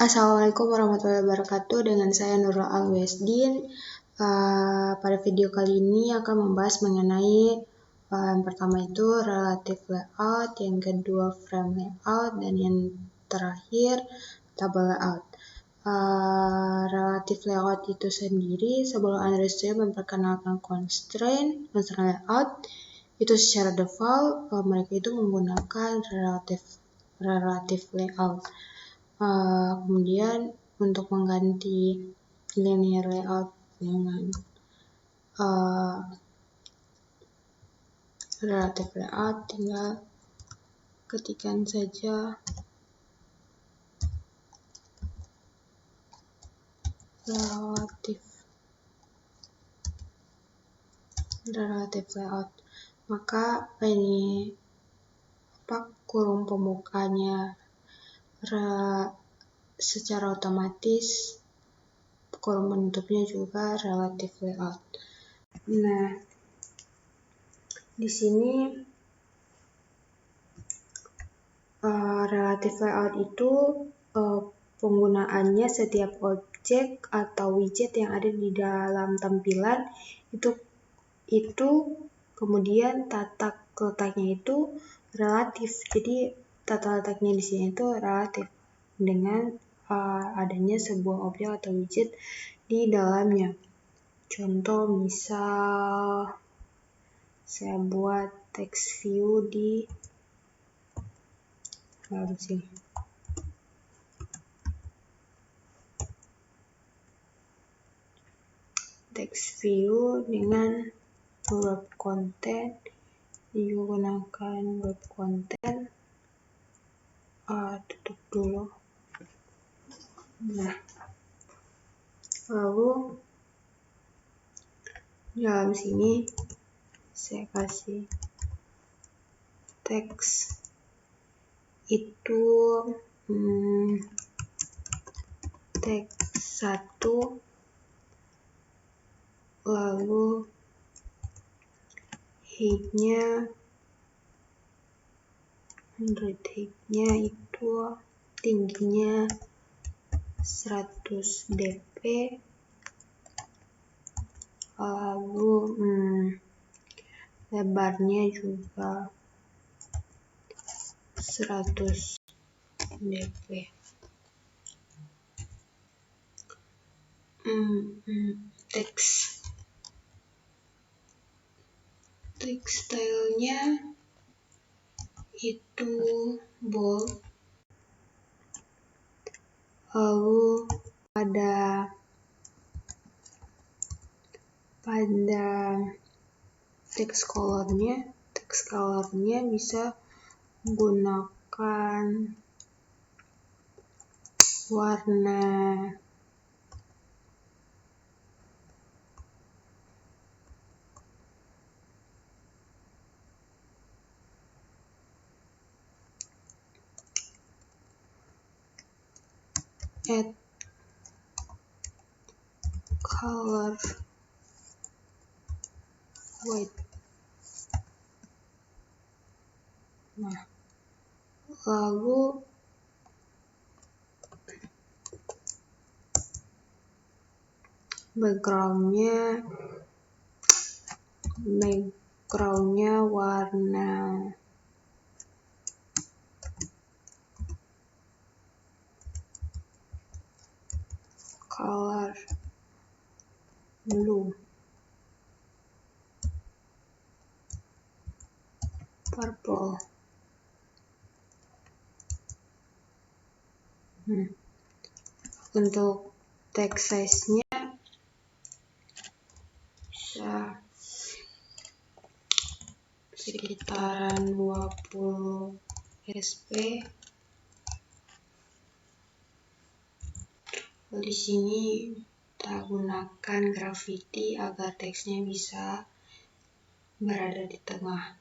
Assalamualaikum warahmatullahi wabarakatuh. Dengan saya Nurul Alwesdin. Pada video kali ini akan membahas mengenai yang pertama itu relative layout, yang kedua frame layout, dan yang terakhir table layout. Relative layout itu sendiri, sebelum Android memperkenalkan constraint layout, itu secara default mereka itu menggunakan relative layout. Kemudian untuk mengganti linear layout dengan relative layout, tinggal ketikkan saja relative layout, maka ini kurung pembukanya secara otomatis, kurung penutupnya juga relative layout. Nah, di sini relative layout itu penggunaannya setiap objek atau widget yang ada di dalam tampilan itu kemudian tata letaknya itu relatif. Jadi tata letaknya di sini itu relatif dengan adanya sebuah objek atau widget di dalamnya. Contoh misal saya buat text view di sini. Text view dengan web content, digunakan web content. Tutup dulu. Nah, lalu dalam sini saya kasih teks itu teks 1, lalu height-nya itu tingginya 100 dp, lalu lebarnya juga 100 dp. Teks stylenya itu bold, lalu pada text colornya bisa menggunakan warna add color white. Nah, lalu backgroundnya warna color blue, purple. Untuk text size-nya bisa sekitaran 20 sp. Di sini kita gunakan graffiti agar teksnya bisa berada di tengah.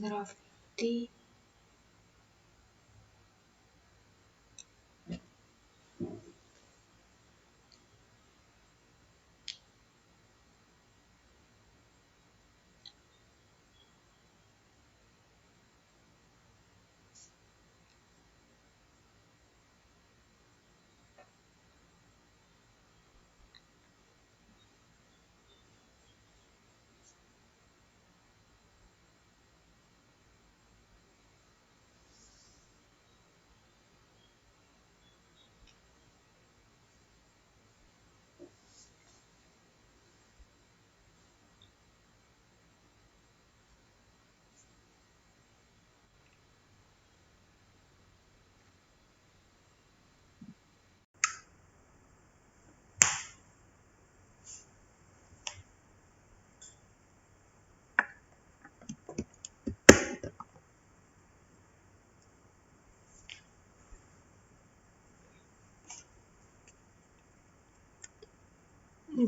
Graffiti.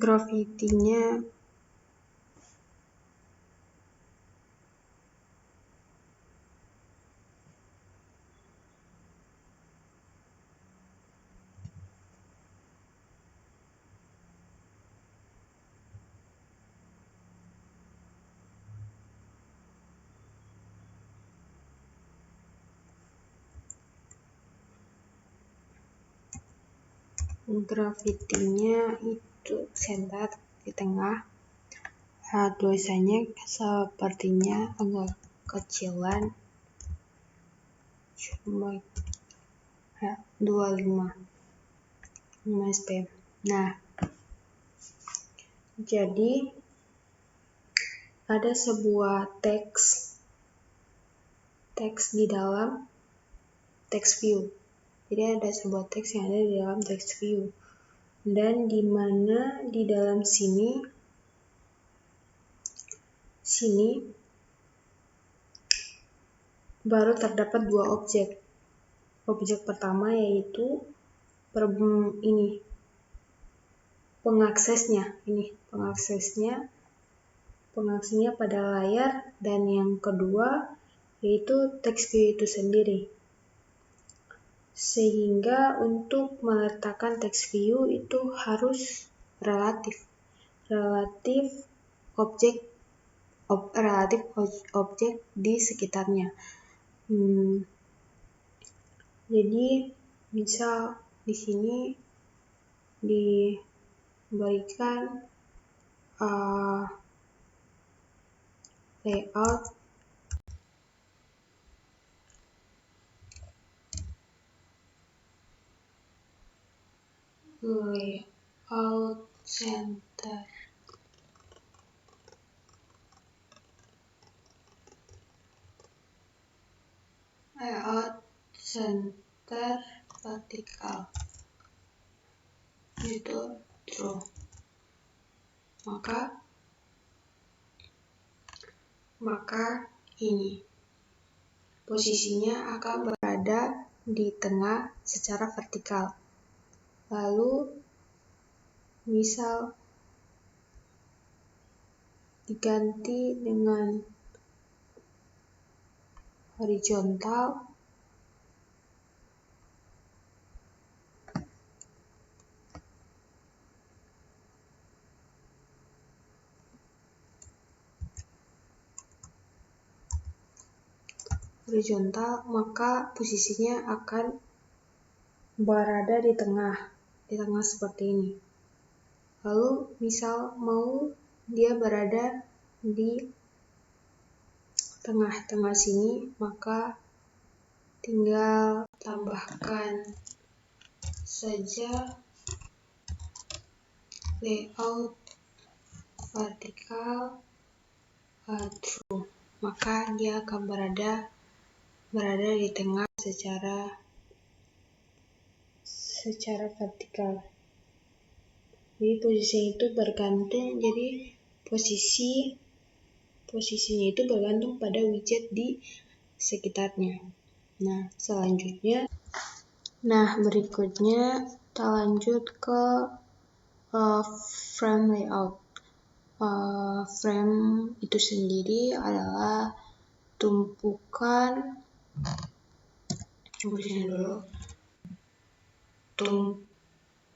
Gravity-nya itu center di tengah. Tulisannya sepertinya agak kecilan, cuma 25 ppm. Nah, jadi ada sebuah teks di dalam text view. Jadi ada sebuah teks yang ada di dalam text view, dan di mana di dalam sini baru terdapat dua objek. Objek pertama yaitu pengaksesnya pada layar, dan yang kedua yaitu text view itu sendiri. Sehingga untuk meletakkan text view itu harus relatif objek di sekitarnya. Jadi misal di sini diberikan layout center. Layout center vertikal itu true, maka ini posisinya akan berada di tengah secara vertikal. Lalu misal diganti dengan horizontal, maka posisinya akan berada di tengah seperti ini. Lalu misal mau dia berada di tengah-tengah sini, maka tinggal tambahkan saja layout vertikal true, maka dia akan berada di tengah secara vertikal. Jadi posisinya itu bergantung. Jadi posisinya itu bergantung pada widget di sekitarnya. Berikutnya kita lanjut ke frame layout. Frame itu sendiri adalah tumpukan.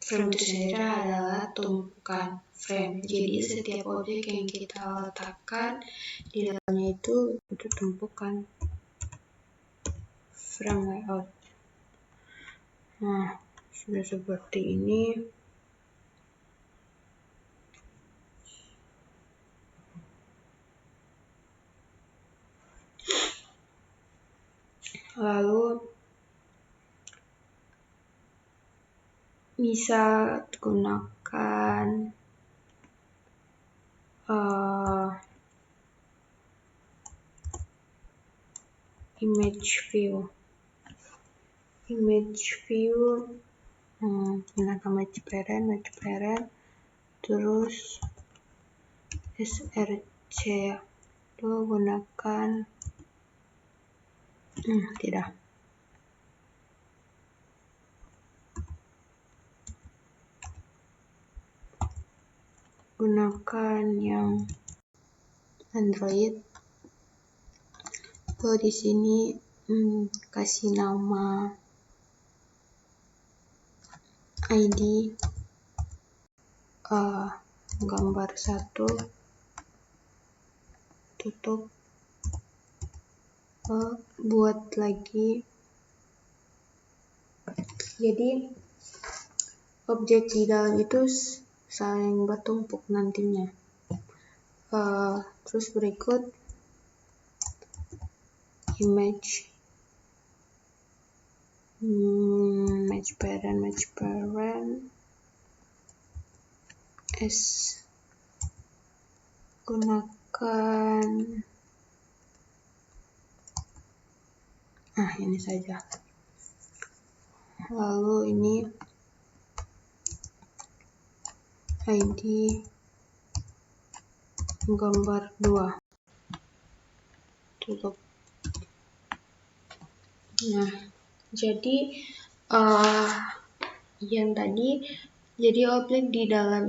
Frame itu sendiri adalah tumpukan frame. Jadi setiap objek yang kita letakkan di dalamnya itu tumpukan frame layout. Nah, sudah seperti ini. Lalu bisa gunakan image view. Gunakan match parent, terus src. Lalu gunakan tidak. gunakan yang Android. Di sini kasih nama ID gambar 1, tutup, buat lagi. Jadi objek di dalam itu saling bertumpuk nantinya. Terus berikut image parent S, gunakan ini saja. Lalu ini ID gambar 2, tutup. Nah, jadi yang tadi, jadi objek di dalam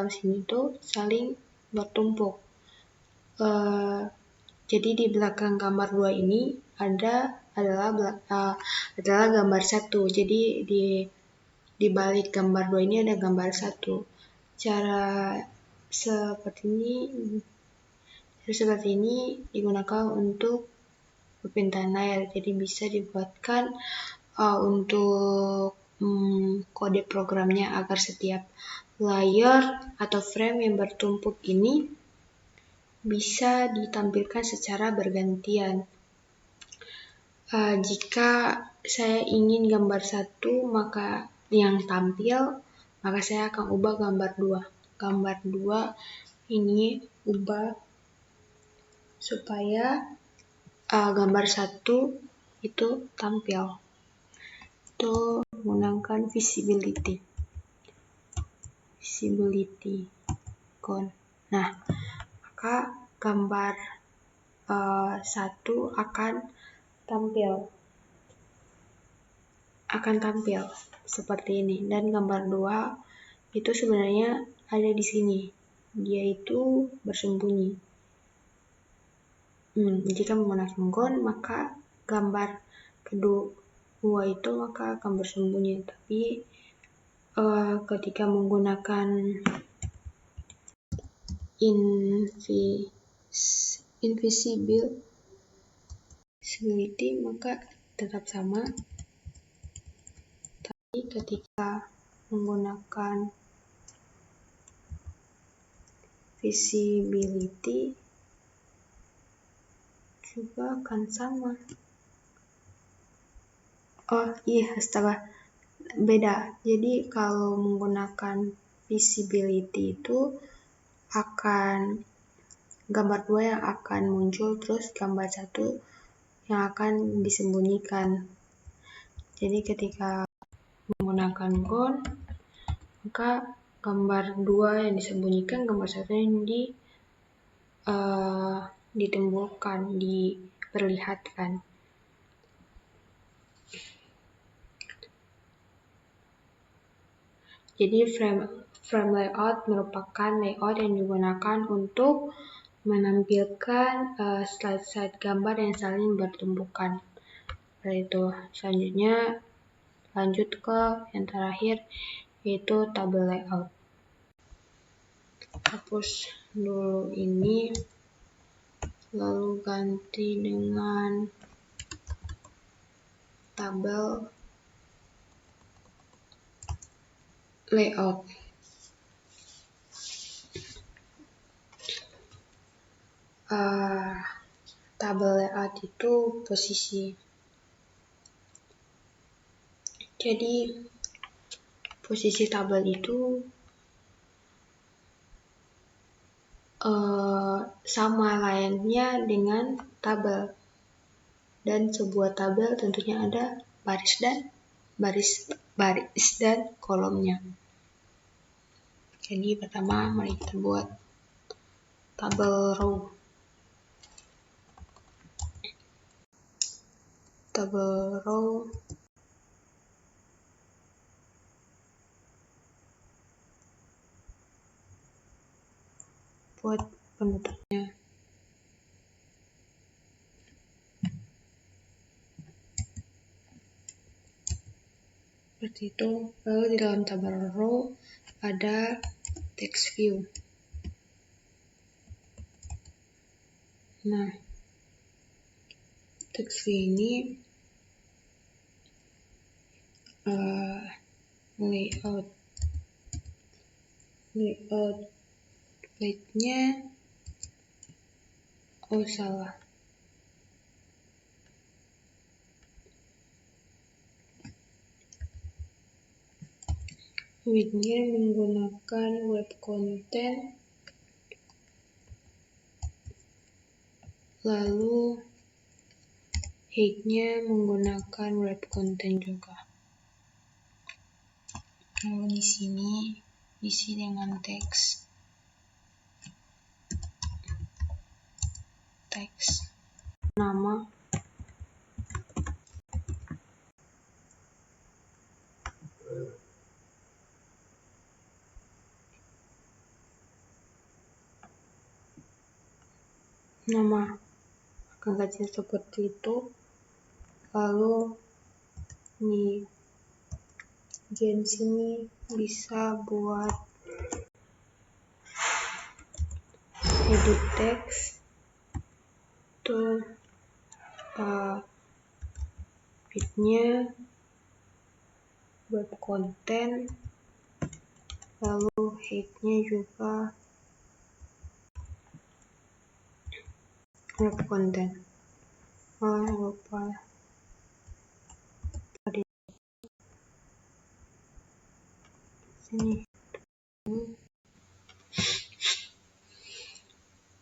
sini tuh saling bertumpuk. Jadi di belakang gambar 2 ini adalah gambar 1. Jadi di balik gambar 2 ini ada gambar 1. Cara seperti ini digunakan untuk perpindahan layar. Jadi bisa dibuatkan untuk kode programnya agar setiap layar atau frame yang bertumpuk ini bisa ditampilkan secara bergantian. Jika saya ingin gambar 1 maka yang tampil, maka saya akan ubah gambar 2. Gambar 2 ini ubah supaya gambar 1 itu tampil. Itu menggunakan visibility icon. Nah, maka gambar 1 akan tampil seperti ini, dan gambar 2 itu sebenarnya ada di sini, dia itu bersembunyi. Jika menggunakan gon, maka gambar kedua itu maka akan bersembunyi. Tapi ketika menggunakan invisibility maka tetap sama. Tapi ketika menggunakan visibility juga akan sama. Astaga, beda. Jadi kalau menggunakan visibility itu akan gambar 2 yang akan muncul, terus gambar 1 yang akan disembunyikan. Jadi ketika menggunakan gon, maka gambar 2 yang disembunyikan, gambar 1 yang ditimbulkan, diperlihatkan. Jadi frame layout merupakan layout yang digunakan untuk menampilkan slide-slide gambar yang saling bertumpukan. Itu selanjutnya lanjut ke yang terakhir, yaitu tabel layout. Hapus dulu ini, lalu ganti dengan tabel layout. Tabel layout itu posisi. Jadi posisi tabel itu sama layaknya dengan tabel, dan sebuah tabel tentunya ada baris dan kolomnya. Jadi pertama mari kita buat tabel row. buat penutupnya. Seperti itu. Lalu di dalam tabel row ada text view. Nah, text view ini layout width-nya salah. Width-nya menggunakan web content, lalu height-nya menggunakan web content juga. Lalu di sini isi dengan teks nama, akan kecil seperti itu. Lalu di bagian sini bisa buat edit text, tuh width-nya web content, lalu height-nya juga web content. Lupa tadi sini.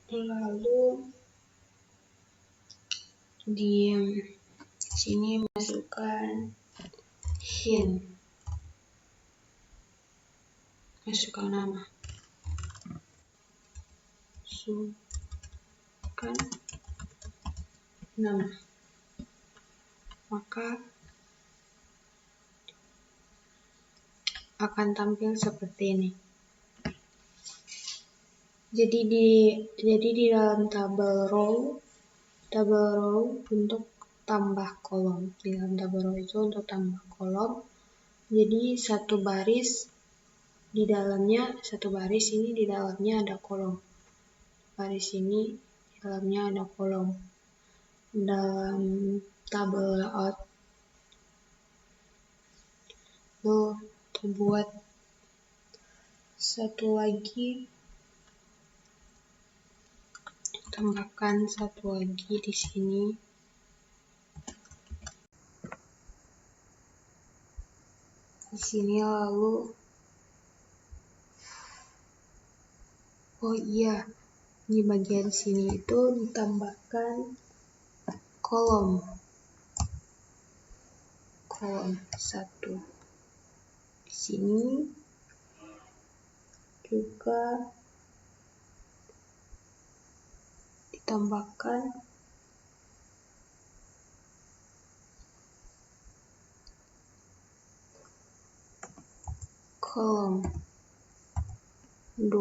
Lalu di sini masukkan hint, masukkan nama, maka akan tampil seperti ini. Jadi di dalam tabel row untuk tambah kolom. Di dalam tabel row itu untuk tambah kolom. Jadi satu baris ini di dalamnya ada kolom. Baris ini di dalamnya ada kolom. Dalam tabel layout itu buat satu lagi, tambahkan satu lagi di sini. Lalu di bagian sini itu ditambahkan kolom satu. Di sini juga ditambahkan kolom 2.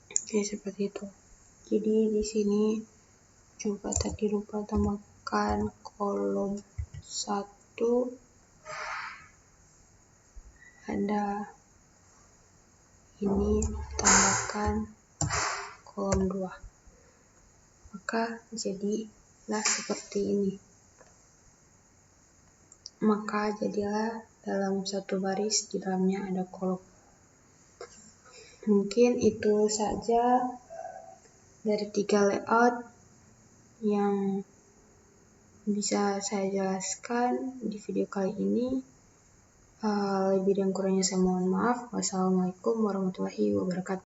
Oke, seperti itu. Jadi di sini juga tadi lupa tambahkan kolom 1, ada ini tambahkan kolom 2, maka jadilah seperti ini. Maka jadilah dalam satu baris di dalamnya ada kolom. Mungkin itu saja dari 3 layout yang bisa saya jelaskan di video kali ini. Lebih dan kurangnya saya mohon maaf. Wassalamualaikum warahmatullahi wabarakatuh.